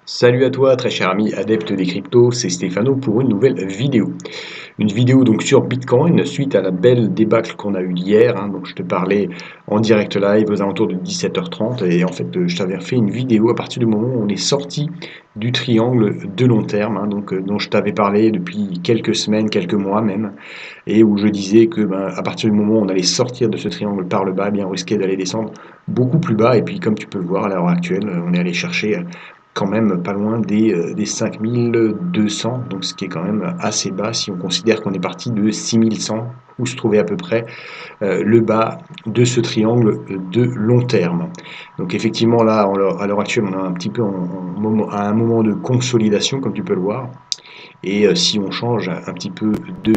Salut à toi, très cher ami adepte des cryptos, c'est Stéphano pour une nouvelle vidéo. Une vidéo donc sur Bitcoin suite à la belle débâcle qu'on a eue hier. Donc je te parlais en direct live aux alentours de 17h30 et en fait je t'avais fait une vidéo à partir du moment où on est sorti du triangle de long terme, dont je t'avais parlé depuis quelques semaines, quelques mois même, et où je disais que à partir du moment où on allait sortir de ce triangle par le bas, on risquait d'aller descendre beaucoup plus bas. Et puis comme tu peux le voir à l'heure actuelle, on est allé chercher quand même pas loin des 5200, donc ce qui est quand même assez bas si on considère qu'on est parti de 6100, où se trouvait à peu près le bas de ce triangle de long terme. Donc effectivement là, à l'heure actuelle, on est un petit peu à un moment de consolidation, comme tu peux le voir. Et si on change un petit peu de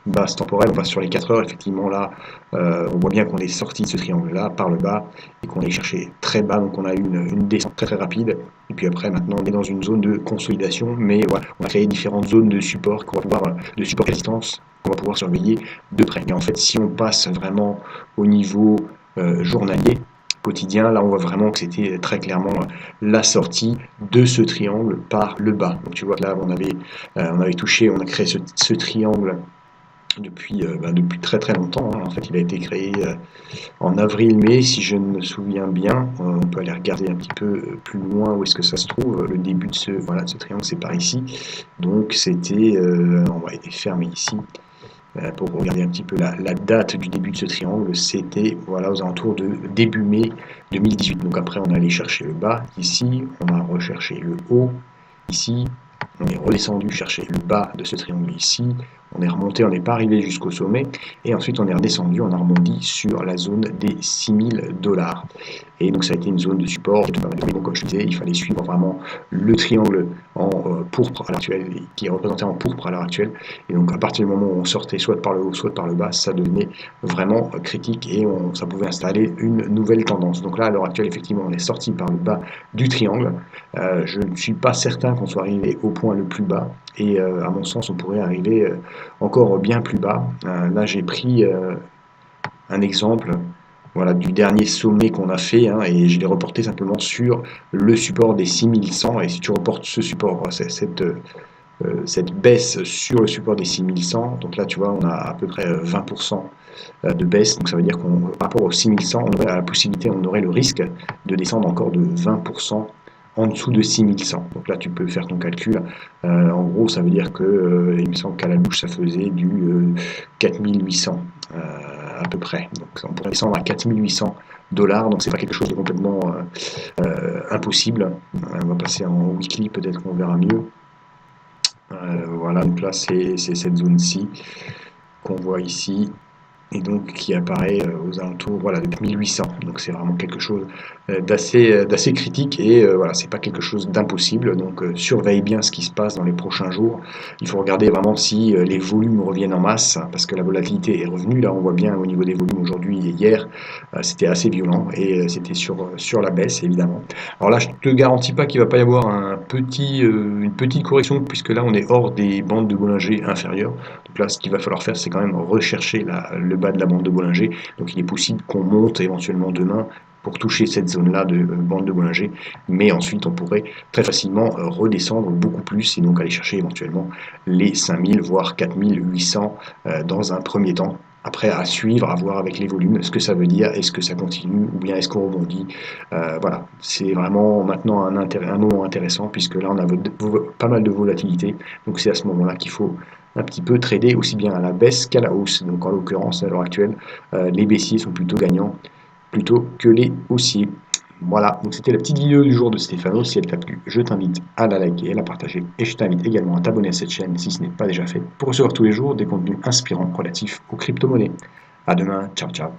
base temporelle, on passe sur les 4 heures, effectivement là, on voit bien qu'on est sorti de ce triangle-là par le bas et qu'on est cherché très bas, donc on a eu une descente très très rapide. Et puis après, maintenant, on est dans une zone de consolidation, mais voilà, on a créé différentes zones de support qu'on va pouvoir, de support à distance, qu'on va pouvoir surveiller de près. Mais en fait, si on passe vraiment au niveau journalier, quotidien, là on voit vraiment que c'était très clairement la sortie de ce triangle par le bas. Donc tu vois que là on avait touché, on a créé ce triangle depuis très très longtemps. En fait, il a été créé en avril-mai, si je me souviens bien. On peut aller regarder un petit peu plus loin où est-ce que ça se trouve. Le début de de ce triangle, c'est par ici. Donc c'était, on va aller fermer ici pour regarder un petit peu la date du début de ce triangle. C'était voilà aux alentours de début mai 2018. Donc après, on est allé chercher le bas ici, on a recherché le haut ici. On est redescendu chercher le bas de ce triangle ici, on est remonté, on n'est pas arrivé jusqu'au sommet, et ensuite on est redescendu, on a rebondi sur la zone des 6000 $. Et donc ça a été une zone de support. Donc comme je disais, il fallait suivre vraiment le triangle en pourpre à l'heure actuelle, qui est représenté en pourpre à l'heure actuelle. Et donc à partir du moment où on sortait soit par le haut, soit par le bas, ça devenait vraiment critique et ça pouvait installer une nouvelle tendance. Donc là, à l'heure actuelle, effectivement, on est sorti par le bas du triangle. Je ne suis pas certain qu'on soit arrivé au point le plus bas. Et à mon sens, on pourrait arriver encore bien plus bas. Là, j'ai pris un exemple voilà, du dernier sommet qu'on a fait, et je l'ai reporté simplement sur le support des 6100. Et si tu reportes ce support, cette baisse sur le support des 6100, donc là tu vois on a à peu près 20% de baisse, donc ça veut dire qu'on par rapport aux 6100, on aurait la possibilité, on aurait le risque de descendre encore de 20% en dessous de 6100. Donc là tu peux faire ton calcul. En gros ça veut dire que il me semble qu'à la louche ça faisait du 4800 à peu près. Donc on pourrait descendre à 4800 $, donc c'est pas quelque chose de complètement impossible. On va passer en weekly, peut-être qu'on verra mieux. Voilà, donc là c'est cette zone-ci qu'on voit ici et donc qui apparaît aux alentours voilà, de 1800. Donc c'est vraiment quelque chose d'assez critique et voilà, c'est pas quelque chose d'impossible. Donc surveille bien ce qui se passe dans les prochains jours. Il faut regarder vraiment si les volumes reviennent en masse parce que la volatilité est revenue. Là on voit bien au niveau des volumes aujourd'hui et hier, c'était assez violent et c'était sur la baisse évidemment. Alors là je te garantis pas qu'il va pas y avoir une petite correction puisque là on est hors des bandes de Bollinger inférieures. Donc là ce qu'il va falloir faire c'est quand même rechercher le bas de la bande de Bollinger. Donc il est possible qu'on monte éventuellement demain pour toucher cette zone-là de bande de Bollinger, mais ensuite on pourrait très facilement redescendre beaucoup plus et donc aller chercher éventuellement les 5000 voire 4800 dans un premier temps. Après, à suivre, à voir avec les volumes, ce que ça veut dire, est-ce que ça continue ou bien est-ce qu'on rebondit. Voilà, c'est vraiment maintenant un moment intéressant puisque là on a pas mal de volatilité, donc c'est à ce moment-là qu'il faut un petit peu trader aussi bien à la baisse qu'à la hausse. Donc en l'occurrence, à l'heure actuelle, les baissiers sont plutôt gagnants plutôt que les haussiers. Voilà, donc c'était la petite vidéo du jour de Stéphano. Si elle t'a plu, je t'invite à la liker, à la partager et je t'invite également à t'abonner à cette chaîne si ce n'est pas déjà fait pour recevoir tous les jours des contenus inspirants relatifs aux crypto-monnaies. À demain, ciao ciao.